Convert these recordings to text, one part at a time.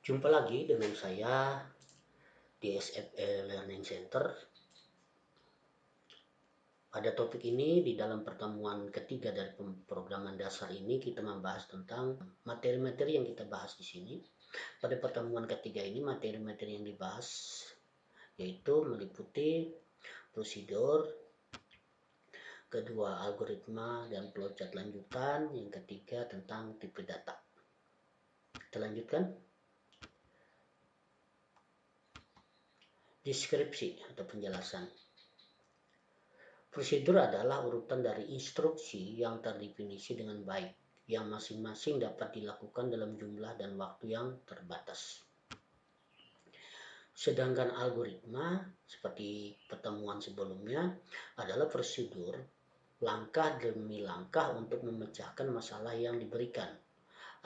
Jumpa lagi dengan saya di SFE Learning Center. Pada topik ini, di dalam pertemuan ketiga dari pemrograman dasar ini, kita membahas tentang materi-materi yang kita bahas di sini. Pada pertemuan ketiga ini, materi-materi yang dibahas yaitu meliputi prosedur, kedua algoritma dan flowchart lanjutan, yang ketiga tentang tipe data. Kita lanjutkan. Deskripsi atau penjelasan. Prosedur adalah urutan dari instruksi yang terdefinisi dengan baik, yang masing-masing dapat dilakukan dalam jumlah dan waktu yang terbatas. Sedangkan algoritma, seperti pertemuan sebelumnya, adalah prosedur langkah demi langkah untuk memecahkan masalah yang diberikan.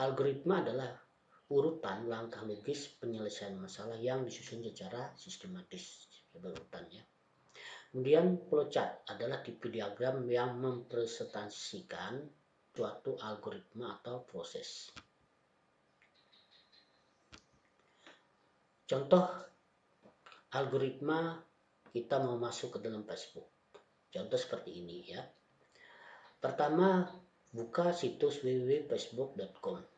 Algoritma adalah urutan langkah logis penyelesaian masalah yang disusun secara sistematis berurutannya. Kemudian flowchart adalah tipe diagram yang mempresentasikan suatu algoritma atau proses. Contoh algoritma kita mau masuk ke dalam Facebook. Contoh seperti ini ya. Pertama, buka situs www.facebook.com.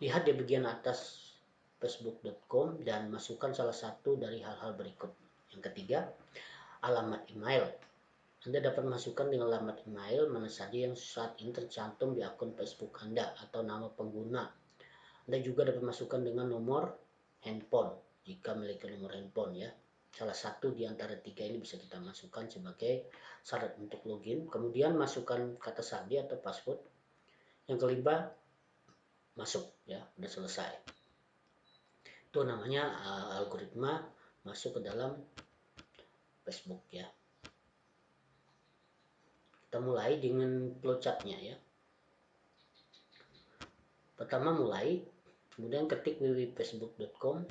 Lihat di bagian atas facebook.com dan masukkan salah satu dari hal-hal berikut. Yang ketiga, alamat email. Anda dapat masukkan dengan alamat email mana saja yang saat ini tercantum di akun Facebook Anda atau nama pengguna. Anda juga dapat masukkan dengan nomor handphone jika memiliki nomor handphone ya. Salah satu di antara tiga ini bisa kita masukkan sebagai syarat untuk login. Kemudian masukkan kata sandi atau password. Yang kelima, masuk ya, sudah selesai. Itu namanya algoritma masuk ke dalam Facebook ya. Kita mulai dengan flowchartnya ya. Pertama mulai, kemudian ketik www.facebook.com.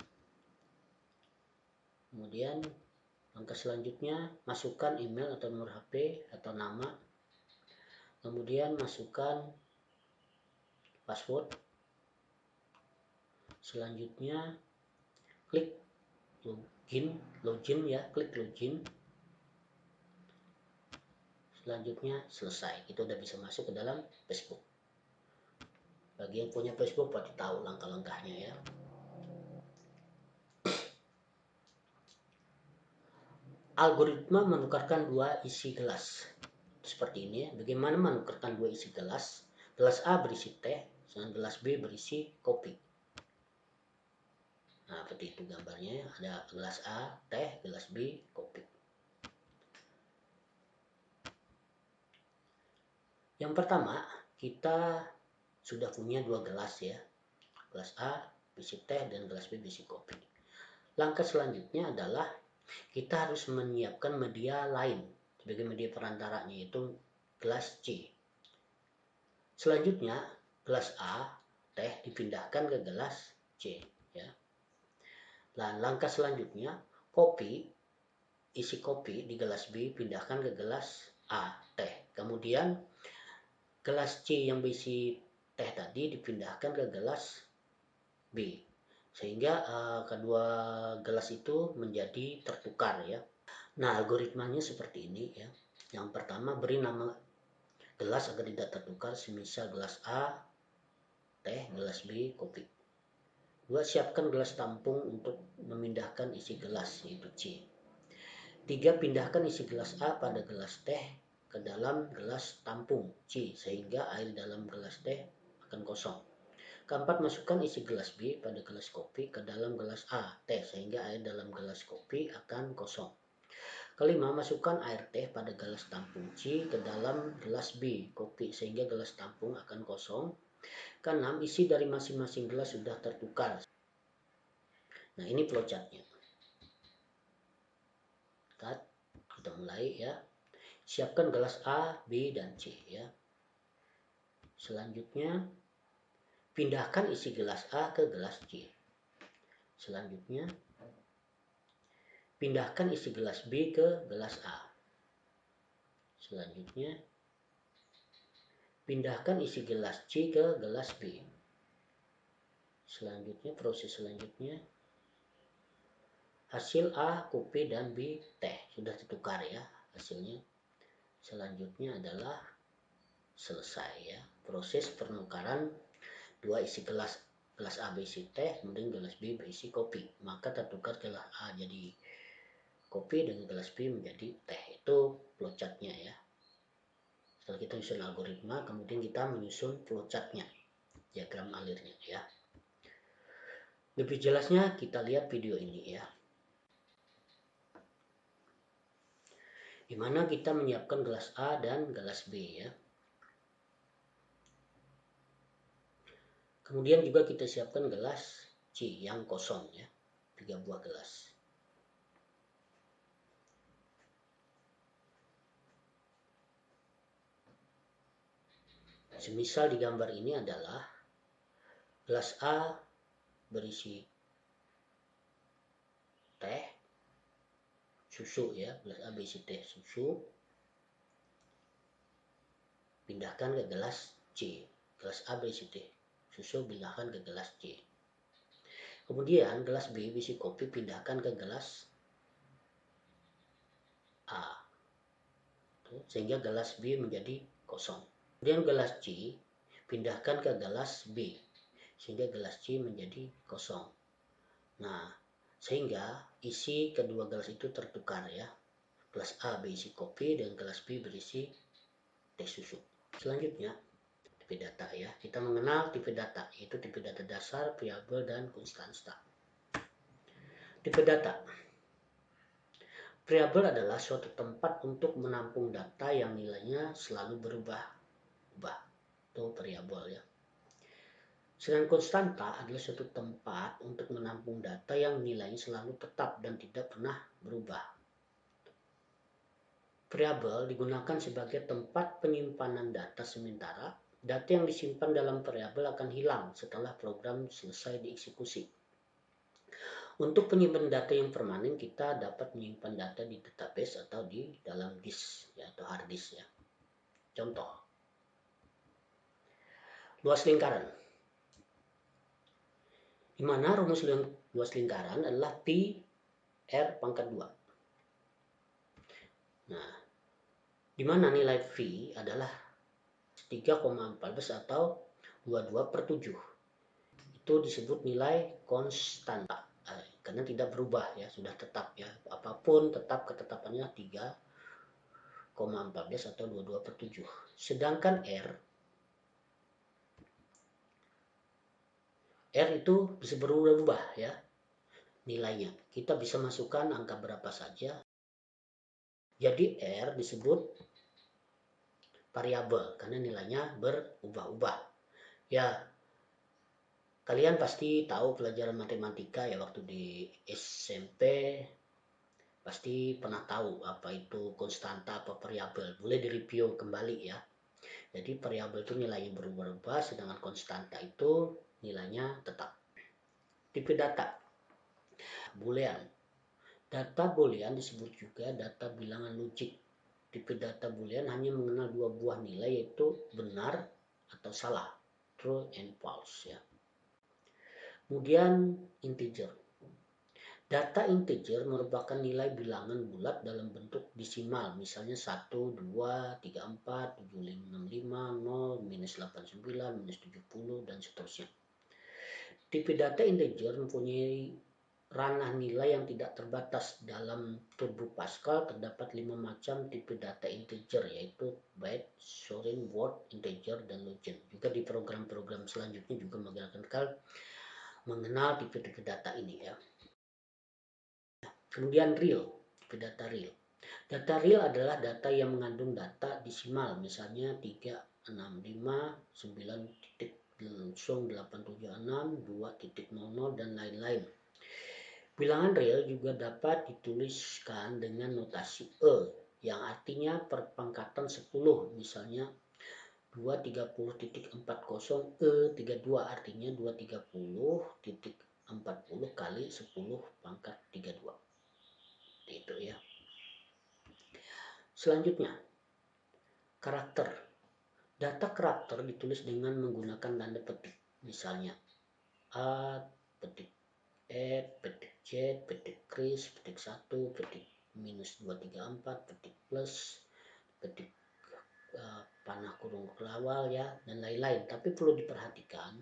Kemudian langkah selanjutnya masukkan email atau nomor HP atau nama. Kemudian masukkan password. Selanjutnya klik login ya, klik login. Selanjutnya selesai. Kita udah bisa masuk ke dalam Facebook. Bagi yang punya Facebook pasti tahu langkah-langkahnya ya. Algoritma menukarkan dua isi gelas. Seperti ini ya. Bagaimana menukarkan dua isi gelas? Gelas A berisi teh, sedangkan gelas B berisi kopi. Nah, seperti itu gambarnya. Ada gelas A teh, gelas B kopi. Yang pertama, kita sudah punya dua gelas ya. Gelas A berisi teh dan gelas B berisi kopi. Langkah selanjutnya adalah kita harus menyiapkan media lain sebagai media perantaranya, yaitu gelas C. Selanjutnya, gelas A teh dipindahkan ke gelas C ya. Dan langkah selanjutnya, isi kopi di gelas B pindahkan ke gelas A teh. Kemudian gelas C yang berisi teh tadi dipindahkan ke gelas B, sehingga kedua gelas itu menjadi tertukar ya. Nah, algoritmanya seperti ini ya. Yang pertama, beri nama gelas agar tidak tertukar, semisal gelas A teh, gelas B kopi. Dua, siapkan gelas tampung untuk memindahkan isi gelas, yaitu C. 3, pindahkan isi gelas A pada gelas teh ke dalam gelas tampung C, sehingga air dalam gelas teh akan kosong. Keempat, masukkan isi gelas B pada gelas kopi ke dalam gelas A teh, sehingga air dalam gelas kopi akan kosong. Kelima, masukkan air teh pada gelas tampung C ke dalam gelas B kopi, sehingga gelas tampung akan kosong. Keenam, isi dari masing-masing gelas sudah tertukar. Nah, ini flowchartnya. Kita mulai ya. Siapkan gelas A, B, dan C ya. Selanjutnya, pindahkan isi gelas A ke gelas C. Selanjutnya, pindahkan isi gelas B ke gelas A. Selanjutnya, pindahkan isi gelas C ke gelas B. Selanjutnya, proses selanjutnya, hasil A kopi dan B teh sudah ditukar ya hasilnya. Selanjutnya adalah selesai ya proses penukaran dua isi gelas A berisi teh, kemudian gelas B berisi kopi. Maka tertukar gelas A jadi kopi dengan gelas B menjadi teh. Itu flowchartnya ya. Setelah kita menyusun algoritma, kemudian kita menyusun flowchartnya, diagram alirnya ya. Lebih jelasnya kita lihat video ini ya. Di mana kita menyiapkan gelas A dan gelas B ya. Kemudian juga kita siapkan gelas C yang kosong ya, 3 buah gelas. Semisal di gambar ini adalah gelas A berisi teh, susu ya, gelas A berisi teh, susu. Pindahkan ke gelas C. Gelas A berisi teh, susu pindahkan ke gelas C. Kemudian gelas B berisi kopi pindahkan ke gelas A. Sehingga gelas B menjadi kosong. Kemudian gelas C pindahkan ke gelas B. Sehingga gelas C menjadi kosong. Nah, sehingga isi kedua gelas itu tertukar ya. Gelas A berisi kopi dan gelas B berisi teh susu. Selanjutnya, tipe data ya. Kita mengenal tipe data, yaitu tipe data dasar, variabel, dan konstanta. Tipe data. Variabel adalah suatu tempat untuk menampung data yang nilainya selalu berubah. Itu variabel ya. Sedangkan konstanta adalah suatu tempat untuk menampung data yang nilainya selalu tetap dan tidak pernah berubah. Variabel digunakan sebagai tempat penyimpanan data sementara. Data yang disimpan dalam variabel akan hilang setelah program selesai dieksekusi. Untuk penyimpan data yang permanen, kita dapat menyimpan data di database atau di dalam disk ya, atau hard disk ya. Contoh, luas lingkaran. Di mana rumus luas lingkaran adalah pi r pangkat 2. Nah, di mana nilai V adalah 3,14 atau 22/7. Itu disebut nilai konstanta. Karena tidak berubah ya, sudah tetap ya. Apapun tetap ketetapannya 3,14 atau 22/7. Sedangkan R itu bisa berubah-ubah ya nilainya. Kita bisa masukkan angka berapa saja. Jadi R disebut variabel karena nilainya berubah-ubah. Ya, kalian pasti tahu pelajaran matematika ya waktu di SMP pasti pernah tahu apa itu konstanta apa variabel. Boleh direview kembali ya. Jadi variabel itu nilainya berubah-ubah, sedangkan konstanta itu nilainya tetap. Tipe data boolean. Data boolean disebut juga data bilangan logik. Tipe data boolean hanya mengenal dua buah nilai, yaitu benar atau salah, true and false ya. Kemudian integer. Data integer merupakan nilai bilangan bulat dalam bentuk desimal, misalnya 1, 2, 3, 4, 7, 5, 6, 5, 0, minus 89, minus 70, dan seterusnya. Tipe data integer mempunyai ranah nilai yang tidak terbatas. Dalam Turbo Pascal terdapat 5 macam tipe data integer, yaitu byte, sorin, word, integer, dan logit. Juga di program-program selanjutnya juga mengenal tipe-tipe data ini ya. Kemudian real, tipe data real. Data real adalah data yang mengandung data desimal, misalnya 365.9.0876, 2.00, dan lain-lain. Bilangan real juga dapat dituliskan dengan notasi E, yang artinya perpangkatan 10, misalnya 230.40 E32 artinya 230.40 kali 10 pangkat 32. Itu ya. Selanjutnya, karakter. Data karakter ditulis dengan menggunakan tanda petik. Misalnya, A, petik petik Z, petik kris, petik 1, petik minus 234, petik plus, petik panah kurung kelawar ya, dan lain-lain. Tapi perlu diperhatikan,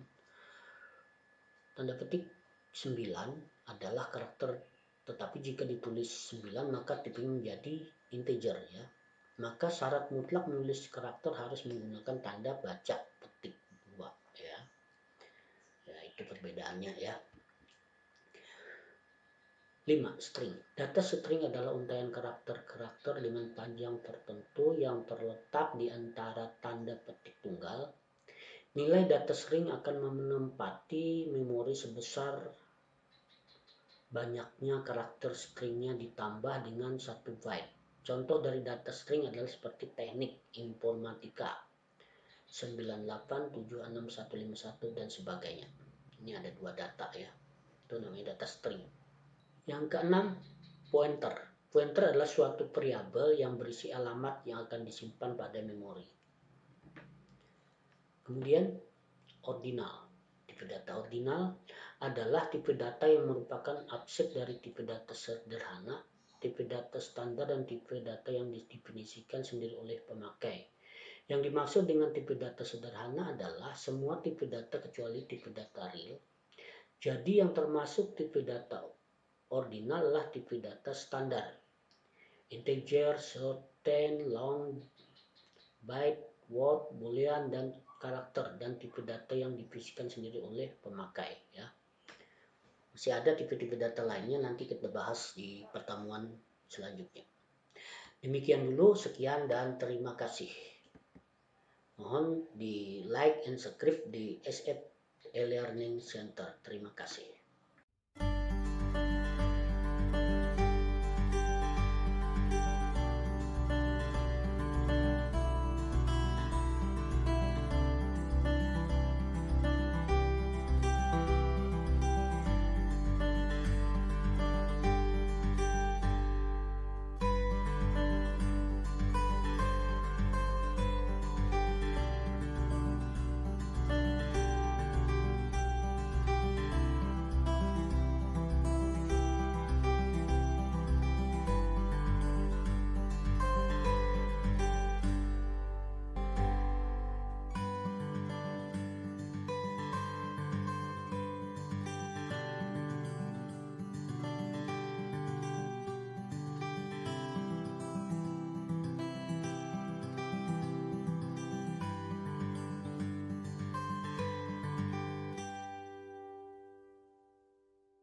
tanda petik 9 adalah karakter, tetapi jika ditulis 9 maka tipenya menjadi integer ya. Maka syarat mutlak menulis karakter harus menggunakan tanda baca petik 2 ya. Ya, itu perbedaannya ya. 5. String. Data string adalah untaian karakter-karakter dengan panjang tertentu yang terletak di antara tanda petik tunggal. Nilai data string akan menempati memori sebesar banyaknya karakter stringnya ditambah dengan 1 byte. Contoh dari data string adalah seperti teknik informatika 9876151 dan sebagainya. Ini ada 2 data ya. Itu namanya data string. Yang keenam, pointer. Pointer adalah suatu variabel yang berisi alamat yang akan disimpan pada memori. Kemudian, ordinal. Tipe data ordinal adalah tipe data yang merupakan subset dari tipe data sederhana, tipe data standar, dan tipe data yang didefinisikan sendiri oleh pemakai. Yang dimaksud dengan tipe data sederhana adalah semua tipe data kecuali tipe data real. Jadi yang termasuk tipe data ordinal adalah tipe data standar. Integer, short, long, byte, word, boolean, dan karakter, dan tipe data yang difisikkan sendiri oleh pemakai ya. Masih ada tipe-tipe data lainnya, nanti kita bahas di pertemuan selanjutnya. Demikian dulu, sekian dan terima kasih. Mohon di like and subscribe di SF e-Learning Center. Terima kasih.